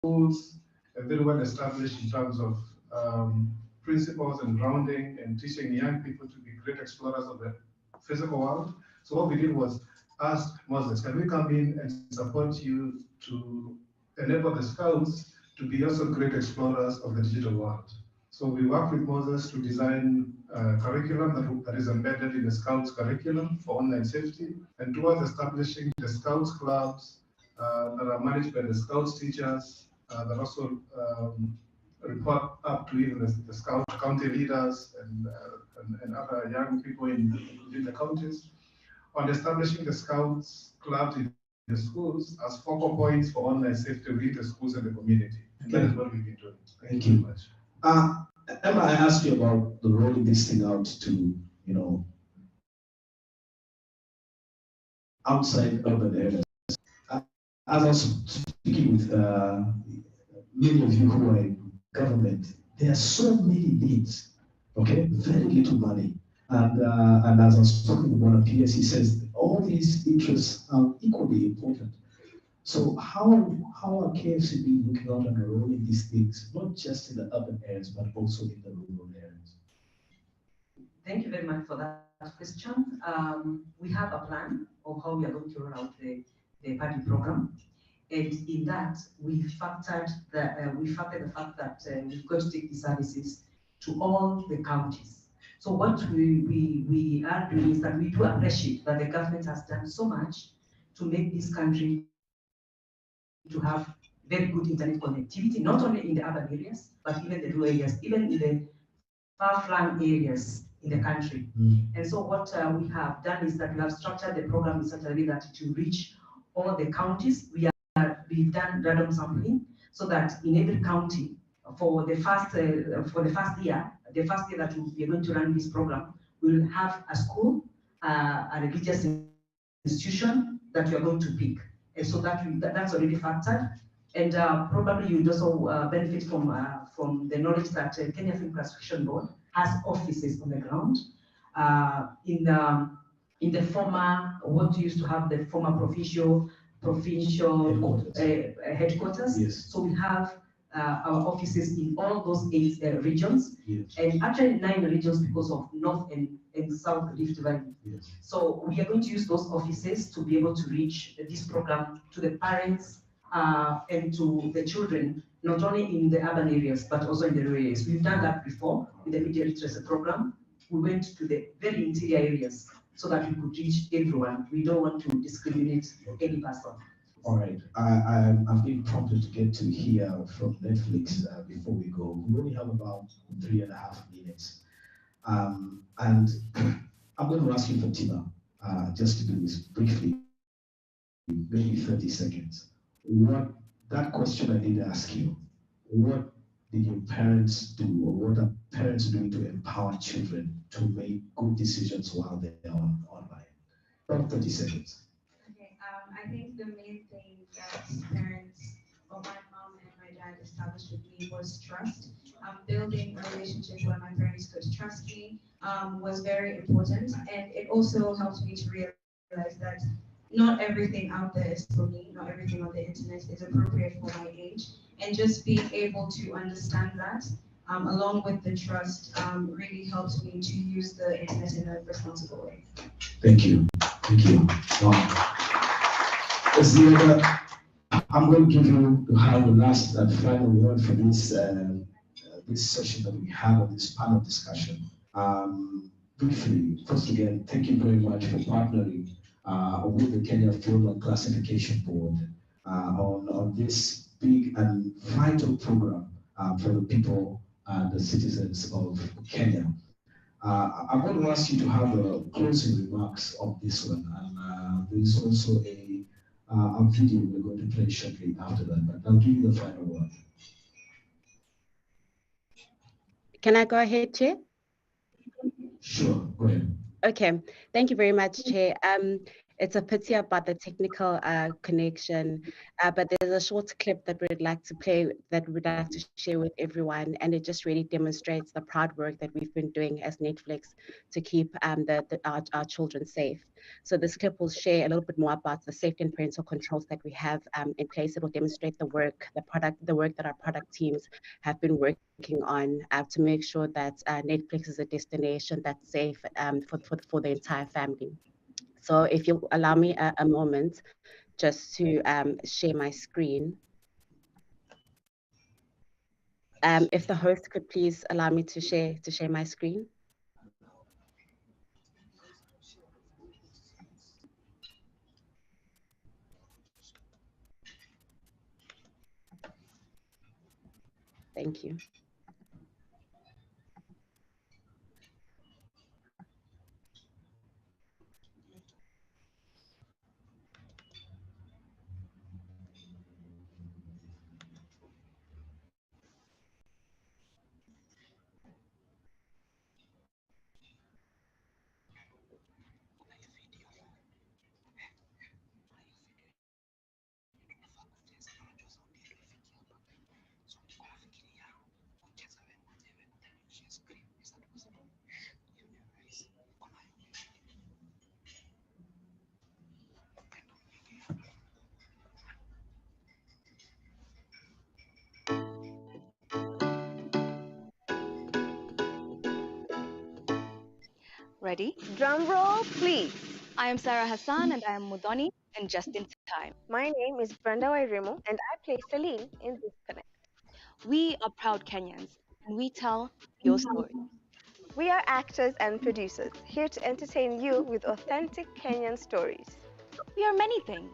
schools are very well established in terms of principles and grounding and teaching young people to be great explorers of the physical world. So what we did was ask Moses, can we come in and support you to enable the scouts to be also great explorers of the digital world? So we worked with Moses to design a curriculum that is embedded in the Scouts curriculum for online safety, and towards establishing the Scouts clubs that are managed by the Scouts teachers that also report up to even the Scout county leaders and other young people within the counties, on establishing the Scouts clubs in the schools as focal points for online safety within the schools and the community. And that is what we've been doing. Thank you very much. Emma, I asked you about the rolling this thing out to, you know, outside urban areas. As I was speaking with many of you who are in government, there are so many needs, okay? Very little money. And as I was talking with one of PS, he says all these interests are equally important. So how are KFCB looking out and rolling these things, not just in the urban areas, but also in the rural areas? Thank you very much for that question. We have a plan of how we are going to roll out the party program. And in that, we factored the fact that we've got to take the services to all the counties. So what we are doing is that we do appreciate that the government has done so much to make this country to have very good internet connectivity, not only in the urban areas, but even the rural areas, even in the far-flung areas in the country. And so what we have done is that we have structured the program in such a way that to reach all the counties. We've done random sampling so that in every county for the first year that we are going to run this program, we will have a school, a religious institution that we are going to pick. And so that's already factored. And probably you'd also benefit from the knowledge that Kenya Film Classification Board has offices on the ground in the former, what used to have the former provincial headquarters. Yes. So we have our offices in all those 8 regions, yes. And actually 9 regions because of North and South Rift Valley. Yes. So we are going to use those offices to be able to reach this program to the parents and to the children, not only in the urban areas, but also in the rural areas. We've done that before with the media literacy program. We went to the very interior areas so that we could reach everyone. We don't want to discriminate any person. All right, I've been prompted to get to hear from Netflix before we go. We only have about 3.5 minutes. And I'm going to ask you, Fatima, just to do this briefly, maybe 30 seconds. That question I did ask you, what did your parents do, or what are parents doing to empower children to make good decisions while they're online? About 30 seconds. Okay, I think the main thing that parents, or my mom and my dad established with me was trust. Building a relationship where my parents could trust me was very important, and it also helped me to realize that not everything out there is for me, not everything on the internet is appropriate for my age, and just being able to understand that, along with the trust, really helped me to use the internet in a responsible way. Thank you. Thank you. I'm going to give you the last and final word for this session that we have on this panel discussion. Briefly, first again, thank you very much for partnering with the Kenya Film and Classification Board on this big and vital program for the people and the citizens of Kenya. I'm going to ask you to have the closing remarks of this one, and there is also a video we're going to play shortly after that, but I'll give you the final word. Can I go ahead, Chair? Sure, go ahead. Okay, thank you very much, Chair. It's a pity about the technical connection, but there's a short clip that we'd like to play, that we'd like to share with everyone, and it just really demonstrates the proud work that we've been doing as Netflix to keep our children safe. So this clip will share a little bit more about the safety and parental controls that we have in place. It will demonstrate the work that our product teams have been working on to make sure that Netflix is a destination that's safe for the entire family. So if you allow me a moment just to share my screen. If the host could please allow me to share my screen. Thank you. Ready? Drum roll, please. I am Sarah Hassan and I am Mudoni in Just in Time. My name is Brenda Wairimu and I play Celine in Disconnect. We are proud Kenyans and we tell your story. We are actors and producers here to entertain you with authentic Kenyan stories. We are many things,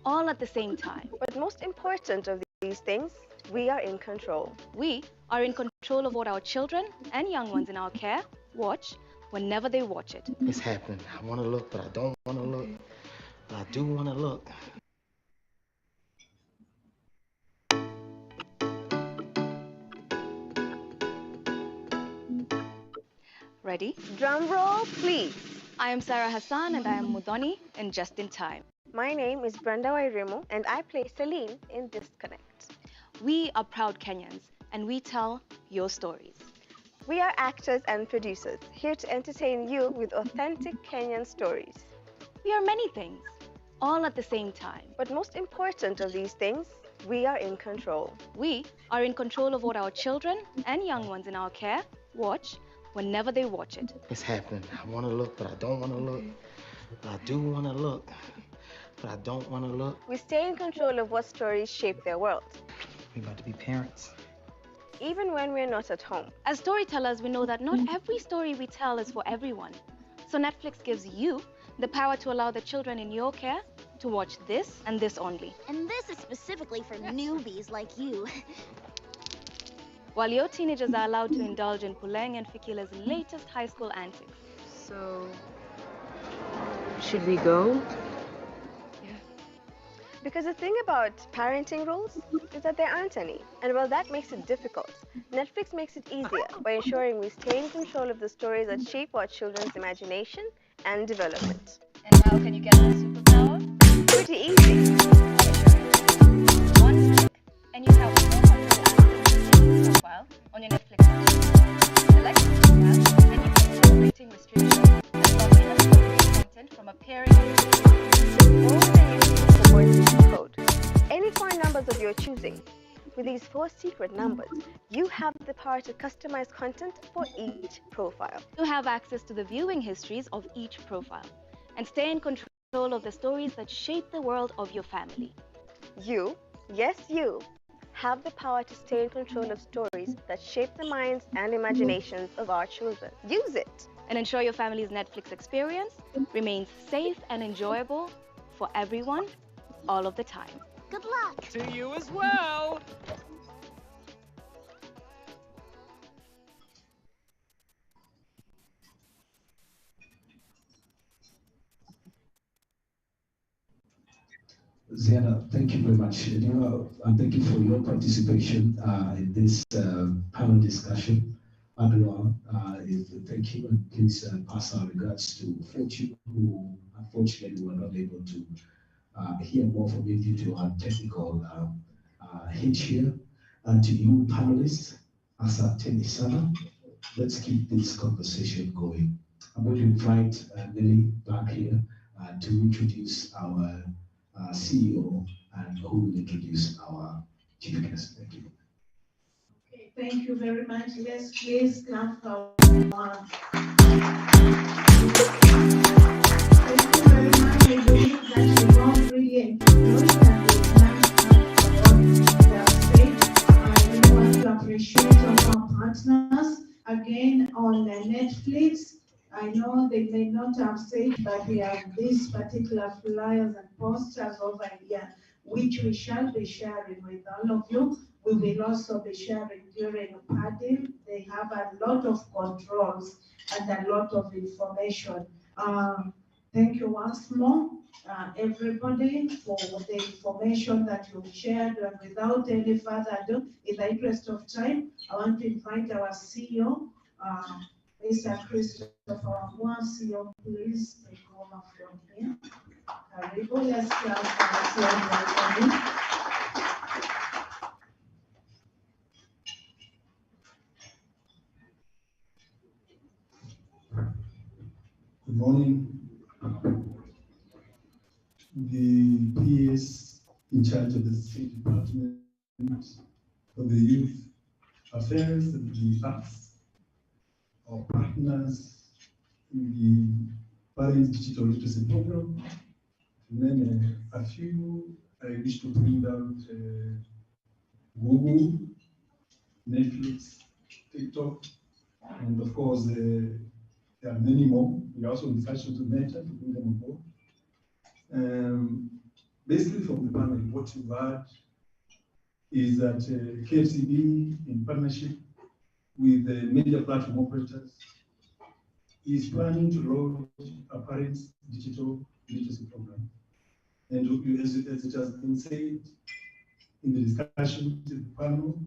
all at the same time. But most important of these things, we are in control. We are in control of what our children and young ones in our care watch whenever they watch it. It's happening. I want to look, but I don't want to look. But I do want to look. Ready? Drum roll, please. I am Sarah Hassan and I am Mudoni in Just in Time. My name is Brenda Wairimu and I play Celine in Disconnect. We are proud Kenyans and we tell your stories. We are actors and producers here to entertain you with authentic Kenyan stories. We are many things, all at the same time. But most important of these things, we are in control. We are in control of what our children and young ones in our care watch whenever they watch it. It's happening. I want to look, but I don't want to look. But I do want to look. But I don't want to look. We stay in control of what stories shape their world. We're about to be parents. Even when we're not at home. As storytellers, we know that not every story we tell is for everyone. So Netflix gives you the power to allow the children in your care to watch this and this only. And this is specifically for newbies like you. While your teenagers are allowed to indulge in Puleng and Fikila's latest high school antics. So, should we go? Because the thing about parenting rules is that there aren't any. And while that makes it difficult, Netflix makes it easier by ensuring we stay in control of the stories that shape our children's imagination and development. And how can you get the superpower? Pretty easy. One click, and you have 400 apps profile on your Netflix account. Select superpower, and you can set rating restrictions and stop inappropriate content from appearing on your code. Any 4 numbers of your choosing. With these 4 secret numbers, you have the power to customize content for each profile. You have access to the viewing histories of each profile and stay in control of the stories that shape the world of your family. You, yes you, have the power to stay in control of stories that shape the minds and imaginations of our children. Use it! And ensure your family's Netflix experience remains safe and enjoyable for everyone, all of the time. Good luck! To you as well! Ziana, thank you very much. And thank you for your participation in this panel discussion. Adwa, is thank you, and please pass our regards to Fortune, who unfortunately were not able to hear more from you due to our technical hitch here. And to you panelists, Asante Sana, let's keep this conversation going. I'm going to invite Lily back here to introduce our CEO and who will introduce our chief guest. Thank you. Okay, thank you very much. Yes, please clap for Thank you very much. I believe that you all really enjoyed and we learned what they have said. I really want to appreciate all our partners again on Netflix. I know they may not have said, but we have these particular flyers and posters over here, which we shall be sharing with all of you. We will also be sharing during PADIL. They have a lot of controls and a lot of information. Thank you once more, everybody, for the information that you've shared. And without any further ado, in the interest of time, I want to invite our CEO, Mr. Christopher Moore. CEO, please take over from here. Karibu, let's start our CEO. Good morning. The PS in charge of the State Department for the Youth Affairs and the Arts, our partners in the Parents Digital Literacy Program. To name a few, I wish to bring out Google, Netflix, TikTok, and of course, there are many more. We also discussion to mention to bring them on board. Basically, from the panel, what you've heard is that KFCB, in partnership with the major platform operators, is planning to launch a parents' digital literacy program. And as it has been said in the discussion with the panel,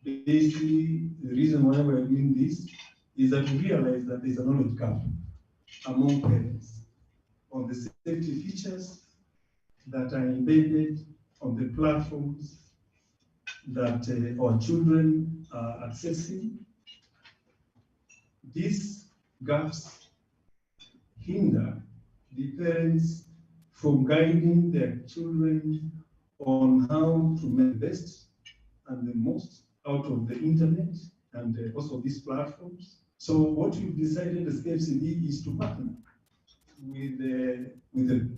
basically, the reason why we're doing this is that we realize that there's a knowledge gap among parents on the safety features that are embedded on the platforms that our children are accessing. These gaps hinder the parents from guiding their children on how to make the best and the most out of the internet and also these platforms. So what we've decided as KFCD is to partner with the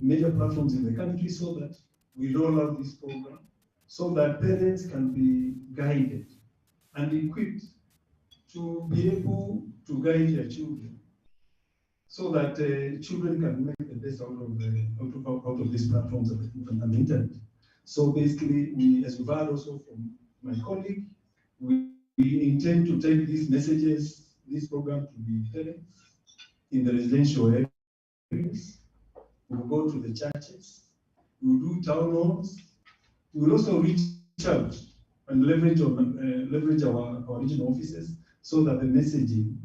major platforms in the country so that we roll out this program so that parents can be guided and equipped to be able to guide their children so that children can make the best out of these platforms and the internet. So basically, we, as you've heard also from my colleague, we intend to take these messages, this program to the parents in the residential areas. We'll go to the churches, we'll do town halls, we'll also reach out and leverage our regional offices so that the messaging,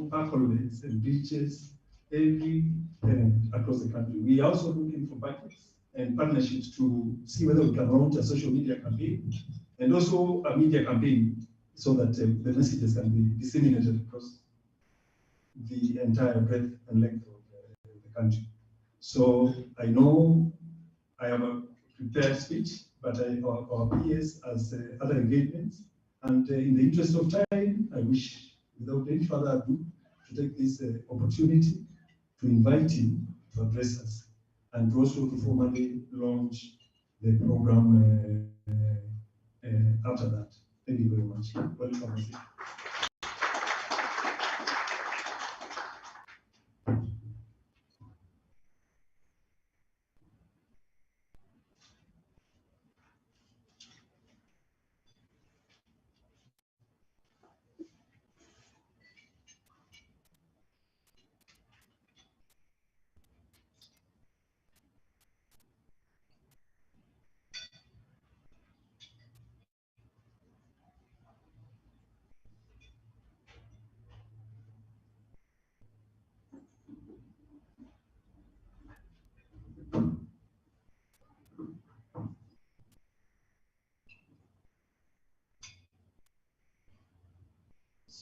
percolates and reaches every parent across the country. We are also looking for budgets and partnerships to see whether we can launch a social media campaign and also a media campaign so that the messages can be disseminated across the entire breadth and length of the country. So I know I have a prepared speech, but our PS has other engagements. And in the interest of time, I wish, without any further ado, to take this opportunity to invite him to address us and also to formally launch the program after that. Thank you very much. Welcome.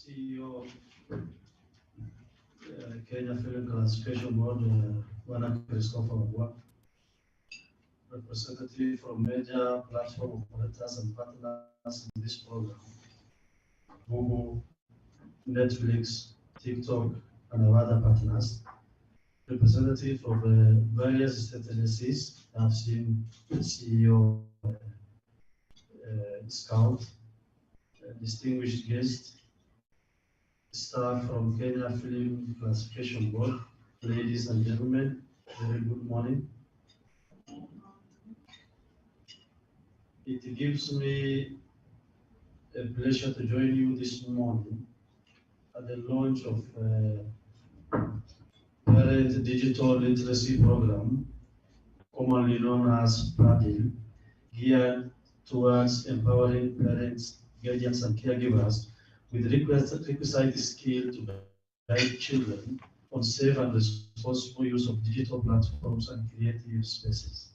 CEO of Kenya Film Classification Board, Bwana Christopher Wagwa, representative from major platform operators and partners in this program, Google, Netflix, TikTok, and our other partners, representative of various state agencies. I've seen the CEO, Scout, distinguished guest, staff from Kenya Film Classification Board, ladies and gentlemen, very good morning. It gives me a pleasure to join you this morning at the launch of Parent Digital Literacy Program, commonly known as PADIL, geared towards empowering parents, guardians, and caregivers with requisite skill to guide children on safe and responsible use of digital platforms and creative spaces.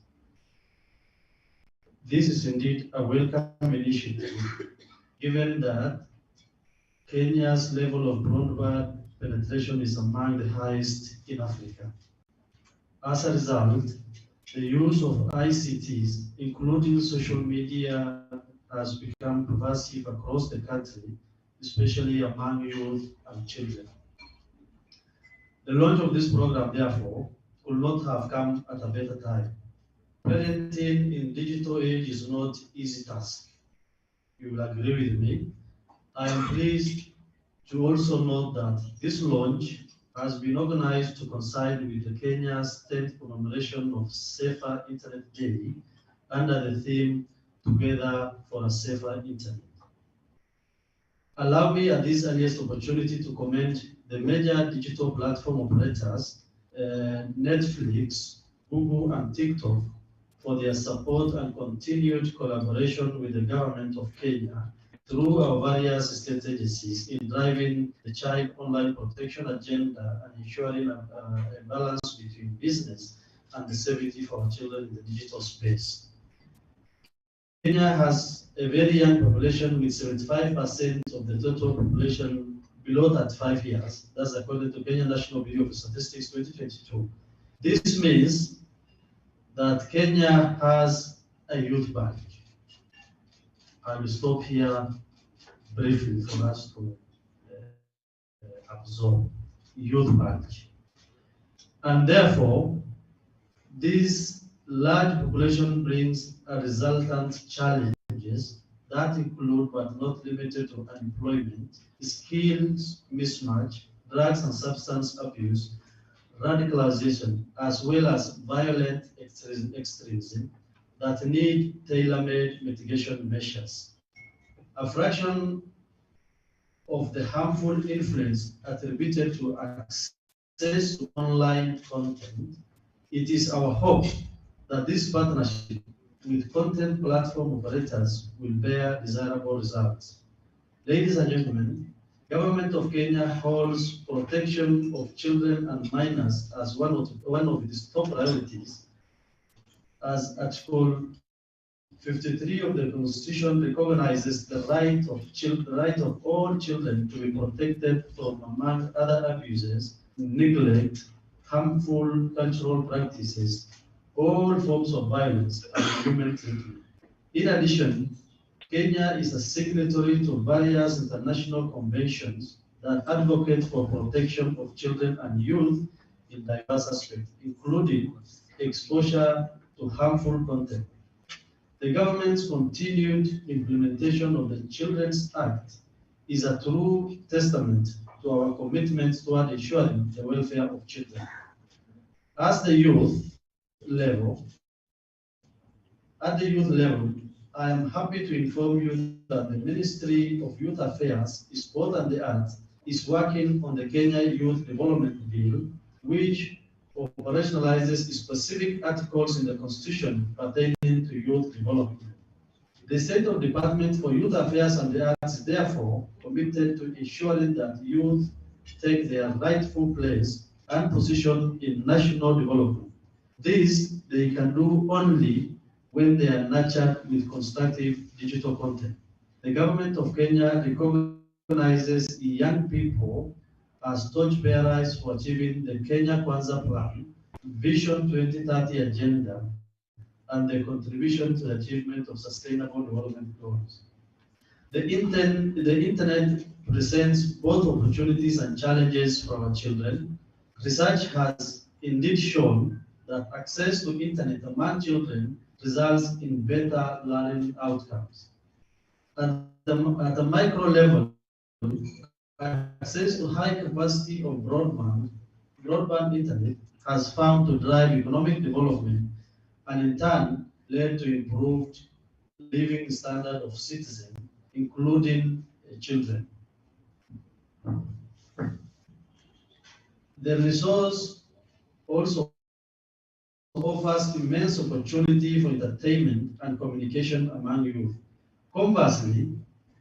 This is indeed a welcome initiative, given that Kenya's level of broadband penetration is among the highest in Africa. As a result, the use of ICTs, including social media, has become pervasive across the country, especially among youth and children. The launch of this program, therefore, could not have come at a better time. Parenting in digital age is not easy task. You will agree with me. I am pleased to also note that this launch has been organized to coincide with the Kenya's 10th commemoration of Safer Internet Day under the theme Together for a Safer Internet. Allow me at this earliest opportunity to commend the major digital platform operators, Netflix, Google, and TikTok, for their support and continued collaboration with the government of Kenya through our various state agencies in driving the child online protection agenda and ensuring a balance between business and the safety for our children in the digital space. Kenya has a very young population with 75% of the total population below 35 years. That's according to Kenya National Bureau of Statistics 2022. This means that Kenya has a youth bank. I will stop here briefly for us to absorb youth bank. And therefore, this large population brings a resultant challenges that include but not limited to unemployment, skills mismatch, drugs and substance abuse, radicalization, as well as violent extremism that need tailor-made mitigation measures. A fraction of the harmful influence attributed to access to online content, it is our hope that this partnership with content platform operators will bear desirable results. Ladies and gentlemen, Government of Kenya holds protection of children and minors as one of its top priorities, as Article 53 of the Constitution recognizes the right of all children to be protected from, among other abuses, neglect, harmful cultural practices, all forms of violence, and human treatment. In addition, Kenya is a signatory to various international conventions that advocate for protection of children and youth in diverse aspects, including exposure to harmful content. The government's continued implementation of the Children's Act is a true testament to our commitment toward ensuring the welfare of children. At the youth level, I am happy to inform you that the Ministry of Youth Affairs, Sport and the Arts is working on the Kenya Youth Development Bill, which operationalizes specific articles in the Constitution pertaining to youth development. The State of Department for Youth Affairs and the Arts is therefore committed to ensuring that youth take their rightful place and position in national development. This they can do only when they are nurtured with constructive digital content. The government of Kenya recognizes recognizes young people as torchbearers for achieving the Kenya Kwanza Plan, Vision 2030 Agenda, and the contribution to the achievement of Sustainable Development Goals. The Internet presents both opportunities and challenges for our children. Research has indeed shown that access to Internet among children results in better learning outcomes. At the micro level, access to high capacity of broadband internet has found to drive economic development and in turn led to improved living standard of citizens, including children. The resource also offers immense opportunity for entertainment and communication among youth. Conversely,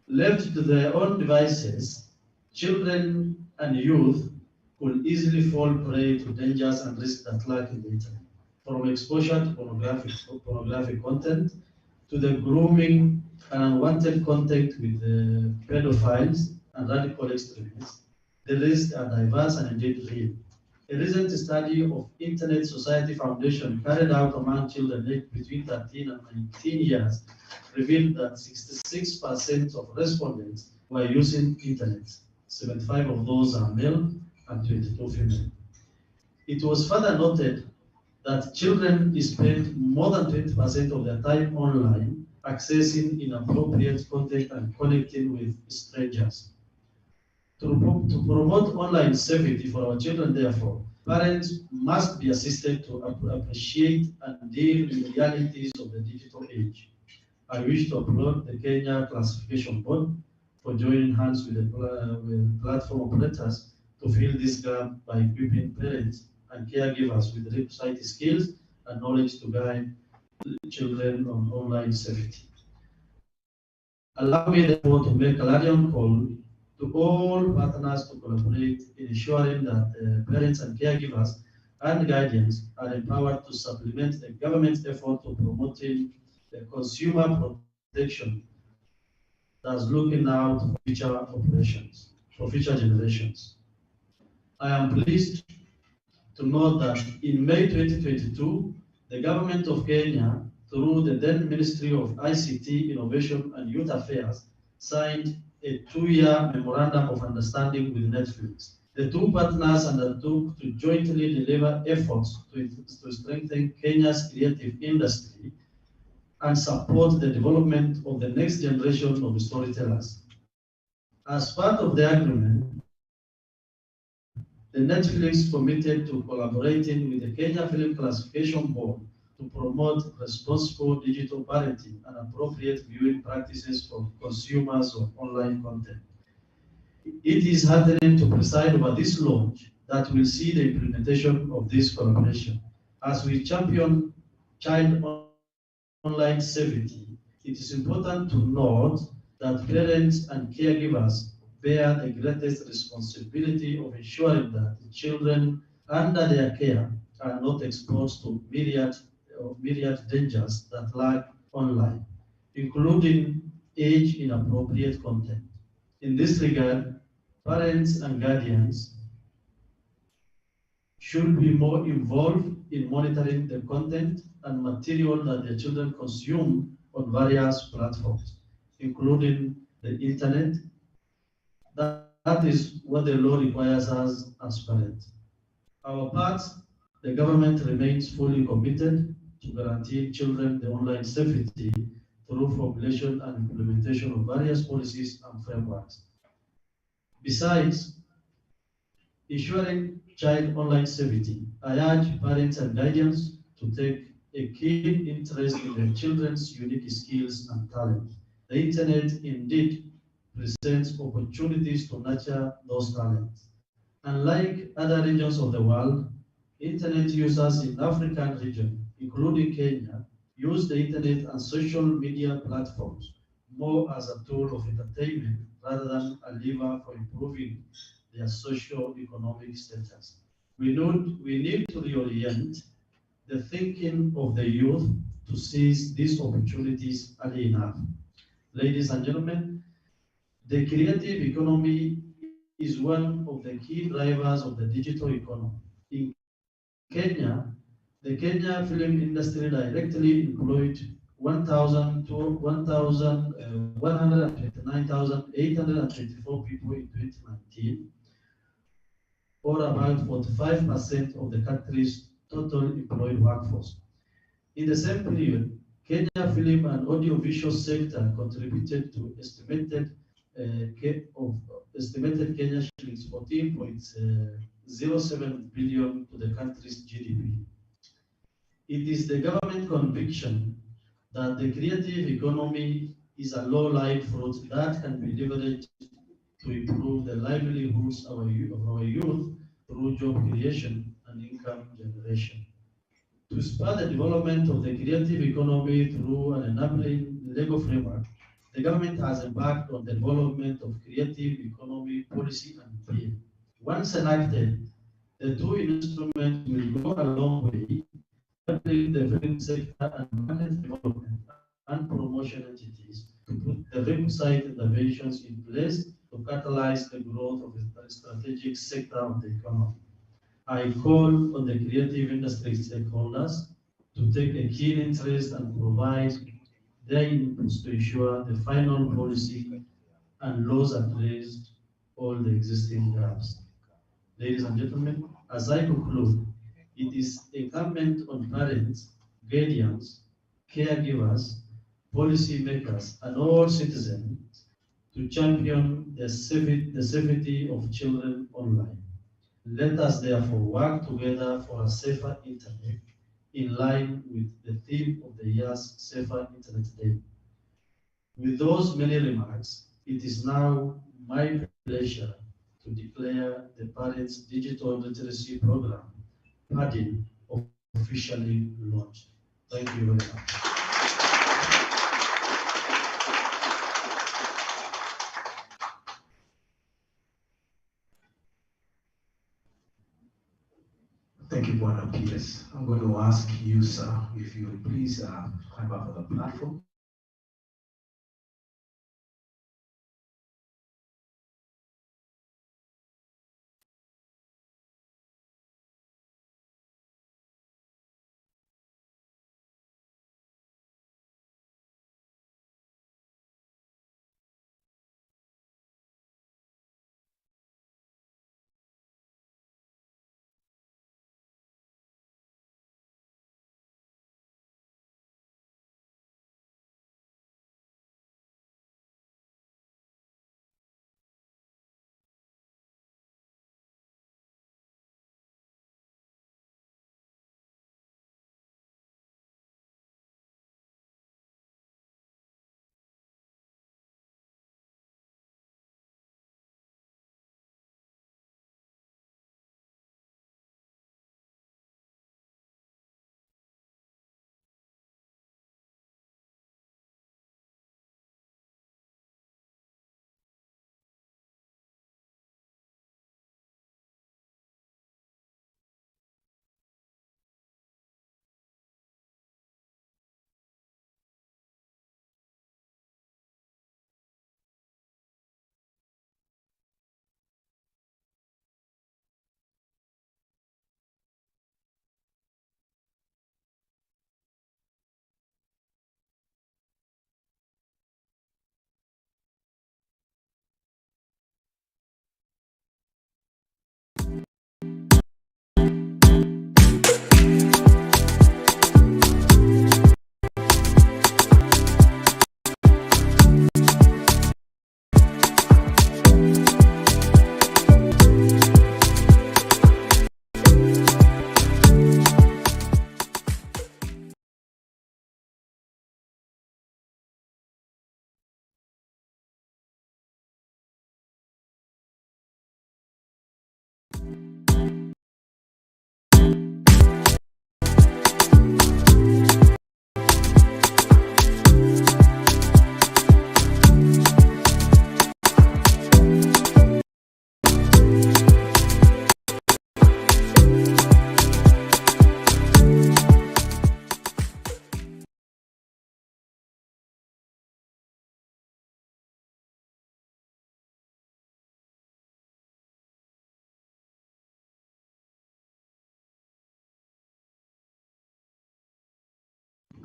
left to their own devices, children and youth could easily fall prey to dangers and risks that lurk in the internet, from exposure to pornographic content to the grooming and unwanted contact with pedophiles and radical extremists. The risks are diverse and indeed real. A recent study of Internet Society Foundation carried out among children aged between 13 and 19 years revealed that 66% of respondents were using Internet. 75 of those are male and 22 female. It was further noted that children spend more than 20% of their time online accessing inappropriate content and connecting with strangers. To promote online safety for our children, therefore, parents must be assisted to appreciate and deal with the realities of the digital age. I wish to applaud the Kenya Classification Board for joining hands with the platform operators to fill this gap by equipping parents and caregivers with requisite skills and knowledge to guide children on online safety. Allow me therefore to make a clarion call to all partners to collaborate in ensuring that parents and caregivers and guardians are empowered to supplement the government's effort to promoting the consumer protection that's looking out for future operations, for future generations. I am pleased to note that in May 2022, the government of Kenya, through the then Ministry of ICT, Innovation and Youth Affairs, signed a 2-year memorandum of understanding with Netflix. The two partners undertook to jointly deliver efforts to strengthen Kenya's creative industry and support the development of the next generation of storytellers. As part of the agreement, the Netflix committed to collaborating with the Kenya Film Classification Board to promote responsible digital parenting and appropriate viewing practices for consumers of online content. It is heartening to preside over this launch that will see the implementation of this collaboration. As we champion child online safety, it is important to note that parents and caregivers bear the greatest responsibility of ensuring that the children under their care are not exposed to myriad dangers that lurk online, including age-inappropriate content. In this regard, parents and guardians should be more involved in monitoring the content and material that their children consume on various platforms, including the internet. That is what the law requires us as parents. Our part, the government remains fully committed to guaranteeing children the online safety through formulation and implementation of various policies and frameworks. Besides ensuring child online safety, I urge parents and guardians to take a keen interest in their children's unique skills and talents. The internet indeed presents opportunities to nurture those talents. Unlike other regions of the world, internet users in the African region, including Kenya, use the internet and social media platforms more as a tool of entertainment rather than a lever for improving their socio-economic status. We need to reorient the thinking of the youth to seize these opportunities early enough. Ladies and gentlemen, The creative economy is one of the key drivers of the digital economy. In Kenya, the Kenya film industry directly employed 129,824 people in 2019, or about 45% of the country's total employed workforce. In the same period, Kenya film and audiovisual sector contributed to estimated Kenya shillings 14.07 billion to the country's GDP. It is the government conviction that the creative economy is a low-lying fruit that can be leveraged to improve the livelihoods of our youth through job creation and income generation. To spur the development of the creative economy through an enabling legal framework, the government has embarked on the development of creative economy policy and bill. Once enacted, the two instruments will go a long way enabling the film sector and market development and promotion entities to put the requisite interventions in place to catalyze the growth of the strategic sector of the economy. I call on the creative industry stakeholders to take a keen interest and provide their inputs to ensure the final policy and laws address all the existing gaps. Ladies and gentlemen, as I conclude, it is incumbent on parents, guardians, caregivers, policymakers, and all citizens to champion the safety of children online. Let us therefore work together for a safer internet in line with the theme of the year's Safer Internet Day. With those many remarks, it is now my pleasure to declare the Parents Digital Literacy Program, PADI, officially launched. Thank you very much. Thank you, Bwana Pierce. I'm going to ask you, sir, if you would please climb up on the platform.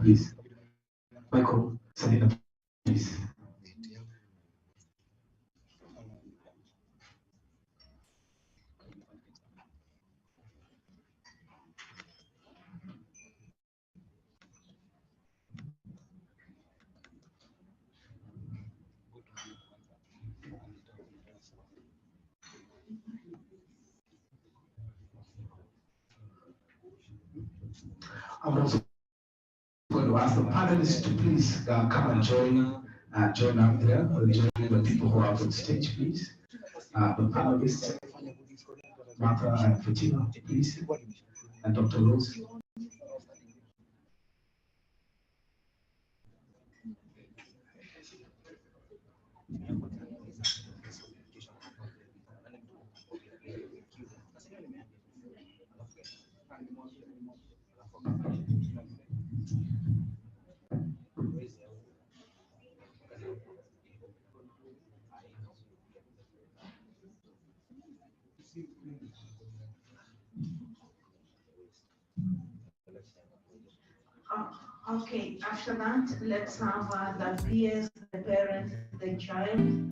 please. Michael, Selena, please. I'm also going to ask the panelists to please come and join up there, or join the people who are on stage, please. The panelists, Martha and Fatima, please, and Dr. Rose. Okay, after that, let's have the peers, the parent, the child.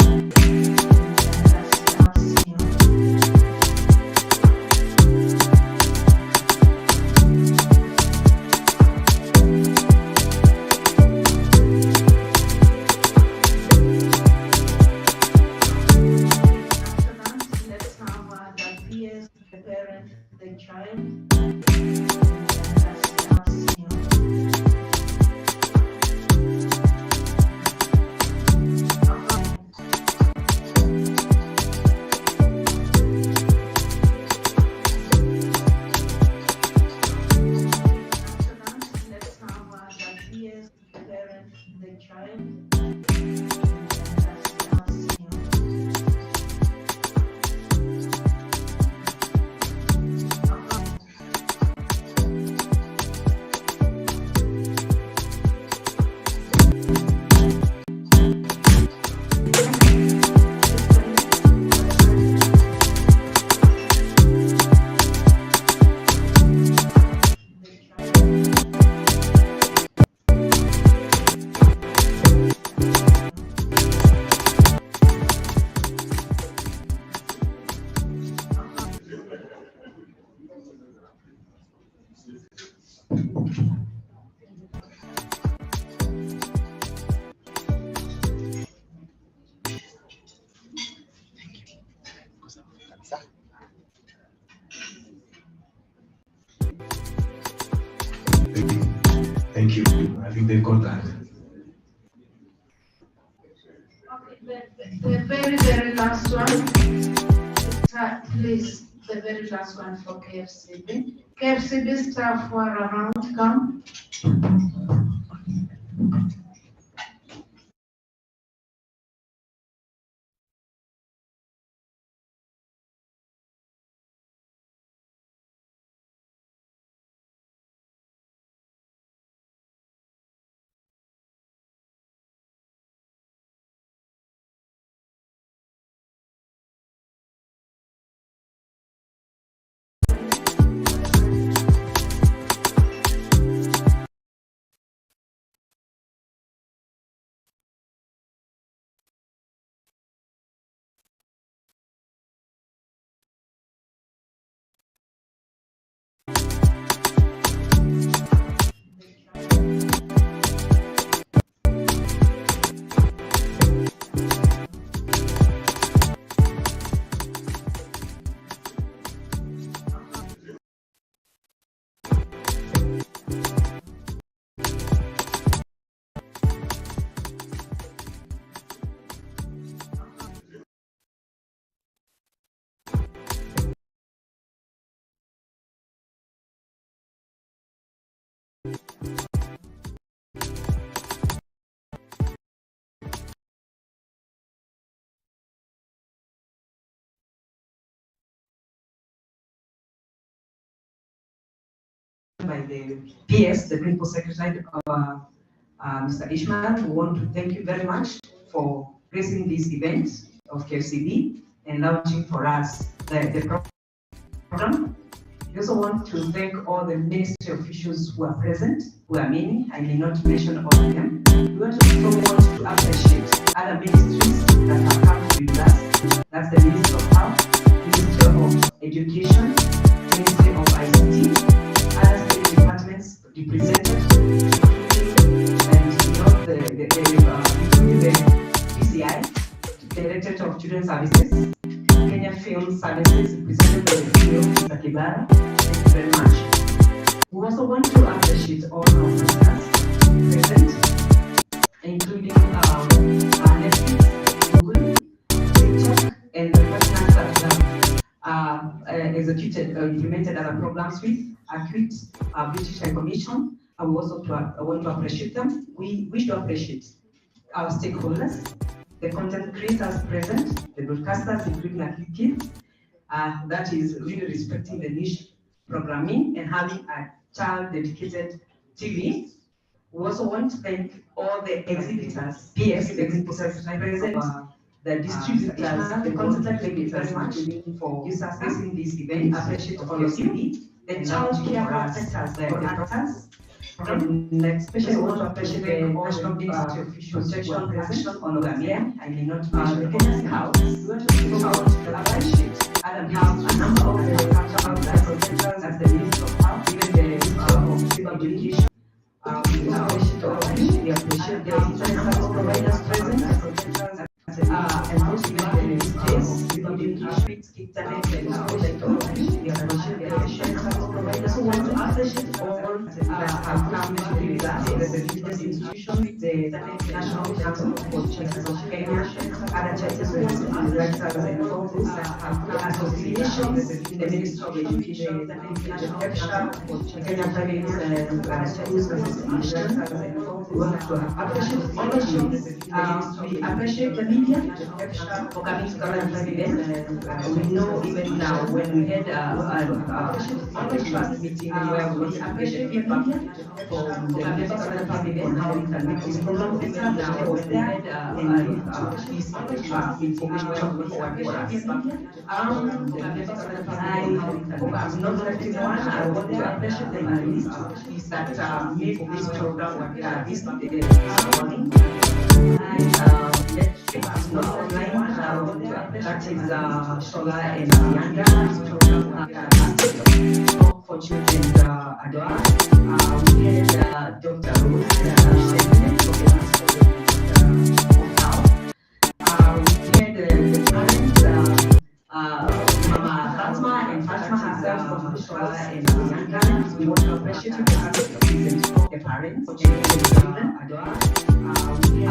Thank you. I think they've got that. Okay, the very last one. Please, the very last one for KFCB. KFCB staff who are around, come. By the PS, the Principal Secretary, Mr. Ishmael, we want to thank you very much for raising this event of KCB and launching for us the program. We also want to thank all the ministry officials who are present, who are many. I may not mention all of them. We also want to appreciate other ministries that have come to be with us. That's the Ministry of Health, Ministry of Education, Ministry of ICT, other state departments represented, and including the PCI, Directorate of Children's Services, Kenya Film Services, represented by the CEO, Mr. Kibara. Thank you very much. We also want to appreciate all our partners present, including Netflix, Google, TikTok, and the partners that have executed or implemented other programs with Acute, British High Commission. I want to appreciate them. We wish to appreciate our stakeholders, the content creators present, the broadcasters, including Acute Kids, that is really respecting the niche programming and having a child-dedicated TV. We also want to thank all the exhibitors, PS exhibitors present, the distributors, the content creators, for facing this event. Appreciate all of you. The child care sectors, the actors, and especially want to appreciate the National Ministry of Protection Protection on Gambia. I may not mention the Kenya's House. We want to appreciate and have a number of the cultural protectors as the Ministry of Health, even the Ministry of Civil Education. We appreciate all of you. We appreciate the international providers present. And most even the space, civil education, internet, and all of you. We appreciate the international providers who want to appreciate all that have come with us, the religious institutions, the National Council for Churches of Kenya, other churches who want to directors and focus, associations, the Ministry of Education, the EFSHA, Kenya Private Schools Association. We want to appreciate all of you. We appreciate the media for coming to current president. We know even now when we had a trust meeting where we appreciate the media for the current president on how we can make this program better. Now we had this trust meeting forward for us. I hope I'm not left one. I want to appreciate the analysts that made this program this morning. Let's not online. That is Shola and Yanda for children Adora. We had Dr. Rose we had the parents, Mama Fatma and Fatma herself from Shola and Yanda. We want to appreciate you for the parents and the children Adora. I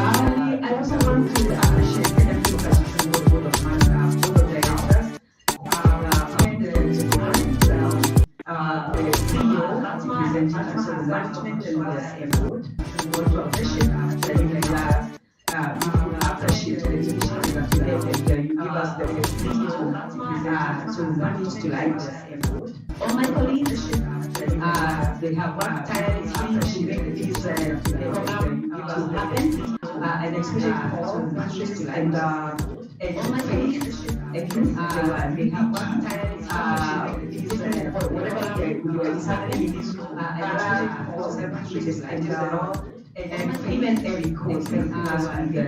also want to appreciate the Education Board of Managers, Board of Directors, and the CEO, representing the management and the board. We want to appreciate that appreciate the education that you have and you give us the opportunity to manage to light. All my colleagues, they have worked tirelessly to make this program to happen, and especially for all the and all my colleagues, they have worked tirelessly whatever we are happening, and all the and even every course helping us with the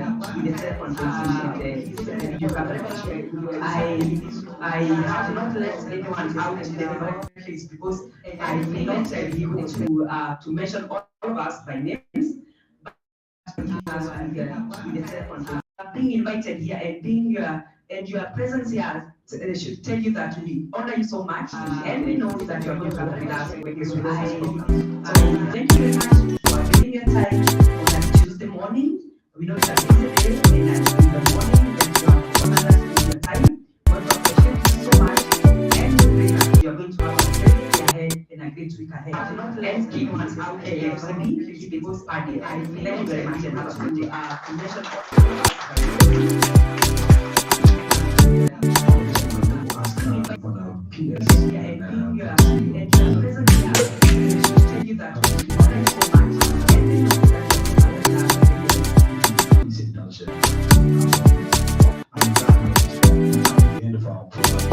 teleconferencing, I have not let anyone out in the place because I may not be able to mention all of us by names, but with the teleconferencing. Being invited here and your presence here should tell you that we honor you so much, and we know that you are going to come with us with this program. Thank you very much for giving your time on a Tuesday morning. We know it's a busy day, and in the morning, that you have honored us with your time. We want to appreciate you so much, and we pray that you are going to have a great day ahead and a great week ahead. Let's keep on out there, keep it good party. Thank you very much, and have a good day. For the PS and the end of our program.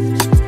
Netflix.